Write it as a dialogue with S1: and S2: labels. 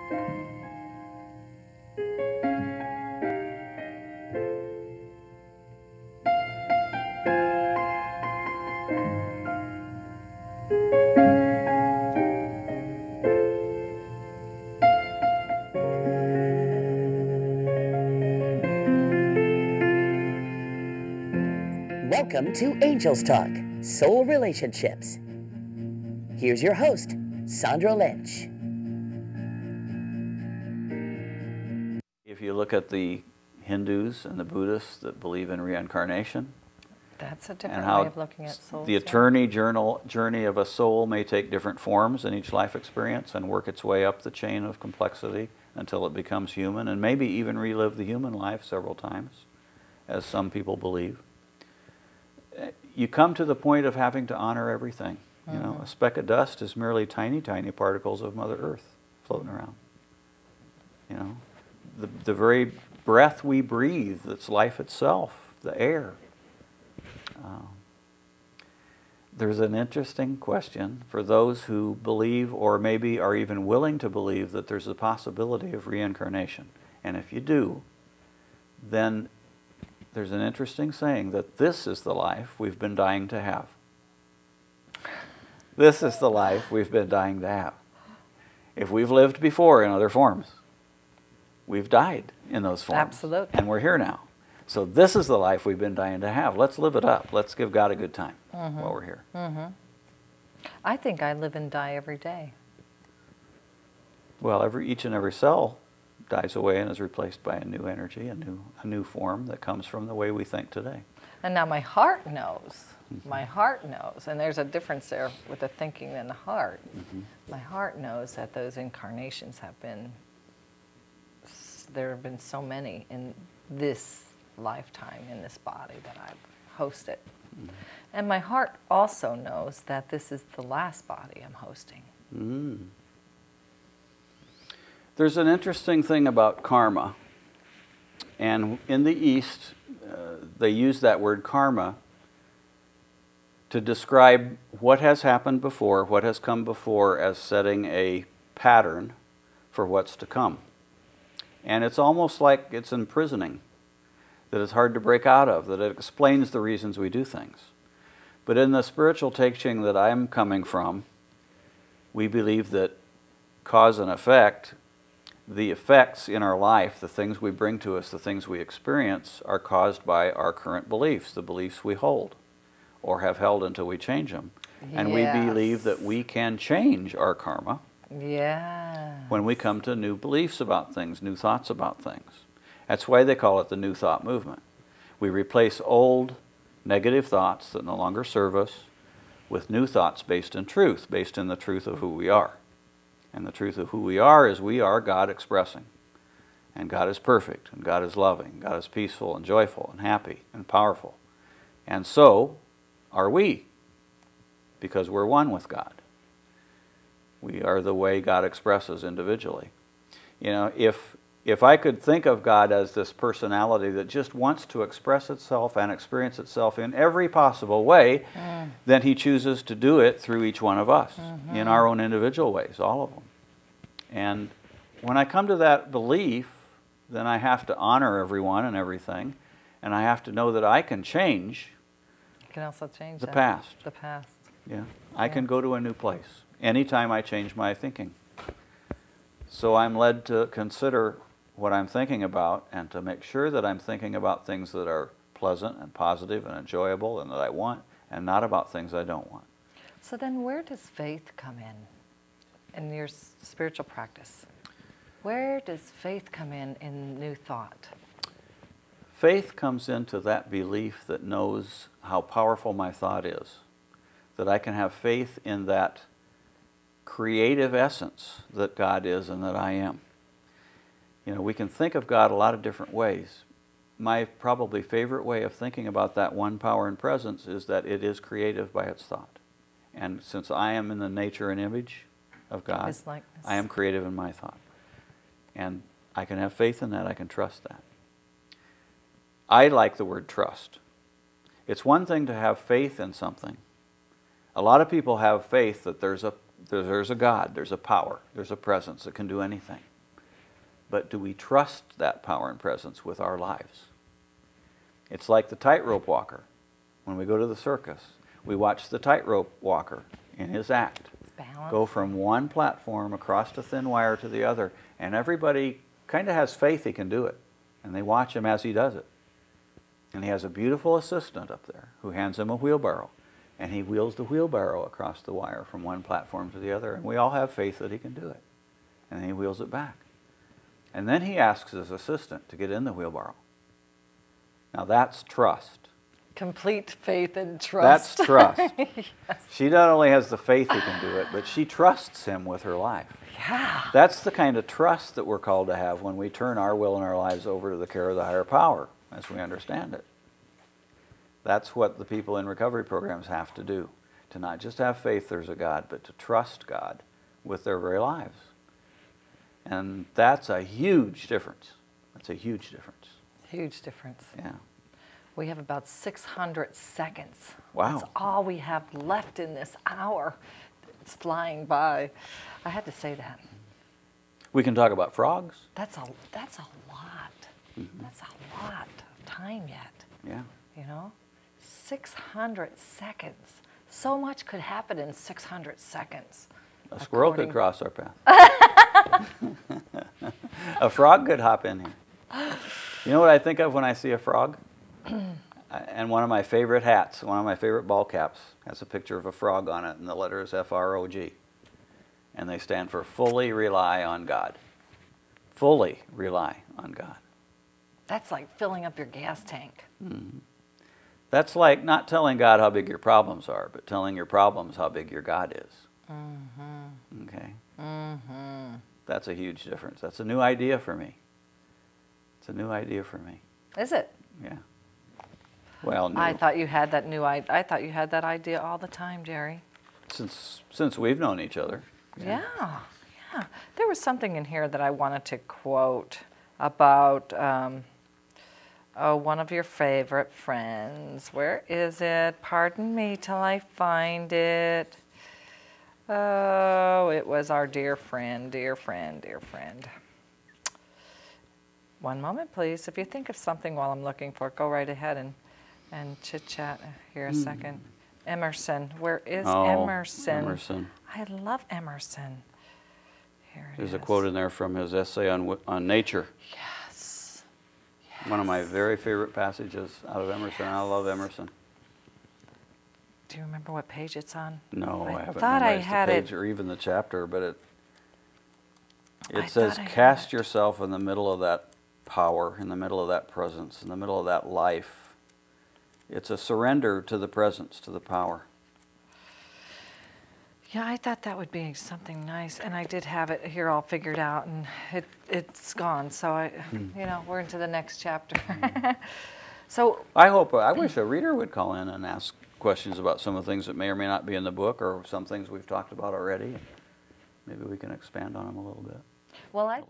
S1: Welcome to Angels Talk, Soul Relationships. Here's your host, Sandra Lynch.
S2: If you look at the Hindus and the Buddhists that believe in reincarnation,
S3: that's a different way of looking at souls.
S2: The journey of a soul may take different forms in each life experience and work its way up the chain of complexity until it becomes human, and maybe even relive the human life several times, as some people believe. You come to the point of having to honor everything. You know, a speck of dust is merely tiny, tiny particles of Mother Earth floating around. You know, the very breath we breathe, that's life itself, the air. There's an interesting question for those who believe, or maybe are even willing to believe, that there's a possibility of reincarnation. And if you do, then there's an interesting saying that this is the life we've been dying to have. This is the life we've been dying to have. If we've lived before in other forms, we've died in those forms.
S3: Absolutely.
S2: And we're here now. So this is the life we've been dying to have. Let's live it up. Let's give God a good time while we're here.
S3: I think I live and die every day.
S2: Well, each and every cell dies away and is replaced by a new energy, a new form that comes from the way we think today.
S3: And now my heart knows. My heart knows, and there's a difference there with the thinking and the heart. My heart knows that those incarnations have been, there have been so many in this lifetime, in this body that I've hosted. And my heart also knows that this is the last body I'm hosting.
S2: There's an interesting thing about karma, and in the East, they use that word karma to describe what has happened before, what has come before, as setting a pattern for what's to come. And it's almost like it's imprisoning, that it's hard to break out of, that it explains the reasons we do things. But in the spiritual teaching that I'm coming from, we believe that cause and effect, the effects in our life, the things we bring to us, the things we experience, are caused by our current beliefs, the beliefs we hold or have held until we change them. And we believe that we can change our karma when we come to new beliefs about things, new thoughts about things. That's why they call it the New Thought Movement. We replace old negative thoughts that no longer serve us with new thoughts based in truth, based in the truth of who we are. And the truth of who we are God expressing. And God is perfect, and God is loving, God is peaceful and joyful and happy and powerful. And so are we, because we're one with God. We are the way God expresses individually. You know, if I could think of God as this personality that just wants to express itself and experience itself in every possible way, then He chooses to do it through each one of us in our own individual ways, all of them. And when I come to that belief, then I have to honor everyone and everything, and I have to know that I can change.
S3: You can also change
S2: the past.
S3: The past.
S2: Yeah, I can go to a new place anytime I change my thinking. So I'm led to consider what I'm thinking about and to make sure that I'm thinking about things that are pleasant and positive and enjoyable and that I want, and not about things I don't want.
S3: So then where does faith come in your spiritual practice? Where does faith come in new thought?
S2: Faith comes into that belief that knows how powerful my thought is, that I can have faith in that creative essence that God is and that I am. You know, we can think of God a lot of different ways. My probably favorite way of thinking about that one power and presence is that it is creative by its thought. And since I am in the nature and image of God, I am creative in my thought. And I can have faith in that, I can trust that. I like the word trust. It's one thing to have faith in something. A lot of people have faith that there's a God, there's a power, there's a presence that can do anything. but do we trust that power and presence with our lives? It's like the tightrope walker. When we go to the circus, we watch the tightrope walker in his act go from one platform across a thin wire to the other, and everybody kind of has faith he can do it, and they watch him as he does it. And he has a beautiful assistant up there who hands him a wheelbarrow, and he wheels the wheelbarrow across the wire from one platform to the other, and we all have faith that he can do it. And then he wheels it back. And then he asks his assistant to get in the wheelbarrow. Now that's trust.
S3: Complete faith and trust.
S2: That's trust.
S3: Yes.
S2: She not only has the faith he can do it, but she trusts him with her life.
S3: Yeah.
S2: That's the kind of trust that we're called to have when we turn our will and our lives over to the care of the higher power, as we understand it. That's what the people in recovery programs have to do, to not just have faith there's a God, but to trust God with their very lives. And that's a huge difference. That's a huge difference.
S3: Huge difference.
S2: Yeah.
S3: We have about 600 seconds.
S2: Wow.
S3: That's all we have left in this hour. It's flying by. I had to say that.
S2: We can talk about frogs.
S3: That's a lot. That's a lot of time yet.
S2: Yeah.
S3: You know? 600 seconds. So much could happen in 600 seconds.
S2: A squirrel could cross our path. A frog could hop in here. You know what I think of when I see a frog? And one of my favorite hats, one of my favorite ball caps, has a picture of a frog on it, and the letter is F-R-O-G. And they stand for fully rely on God. Fully rely on God.
S3: That's like filling up your gas tank.
S2: Mm-hmm. That's like not telling God how big your problems are, but telling your problems how big your God is. Mm-hmm. Okay? Mm-hmm. That's a huge difference. That's a new idea for me. It's a new idea for me.
S3: Is it?
S2: Yeah. Well, new.
S3: I thought you had that I thought you had that idea all the time, Jerry.
S2: Since we've known each other.
S3: Yeah. Yeah. There was something in here that I wanted to quote about one of your favorite friends. Where is it? Pardon me till I find it. Oh, it was our dear friend, dear friend, dear friend. One moment, please. If you think of something while I'm looking for it, go right ahead and chit-chat here a second. Emerson. Where is Emerson?
S2: Emerson.
S3: I love Emerson. Here it
S2: There's
S3: is.
S2: a quote in there from his essay on nature.
S3: Yes.
S2: One of my very favorite passages out of Emerson. I love Emerson.
S3: Do you remember what page it's on?
S2: No, I haven't
S3: thought I
S2: memorized
S3: had
S2: the page
S3: it.
S2: or even the chapter, but it says,
S3: thought I had
S2: cast
S3: it.
S2: yourself in the middle of that power, in the middle of that presence, in the middle of that life. It's a surrender to the presence, to the power.
S3: Yeah, I thought that would be something nice, and I did have it here all figured out, and it's gone. So you know, we're into the next chapter. So
S2: I wish a reader would call in and ask questions about some of the things that may or may not be in the book, or some things we've talked about already. Maybe we can expand on them a little bit.
S3: well,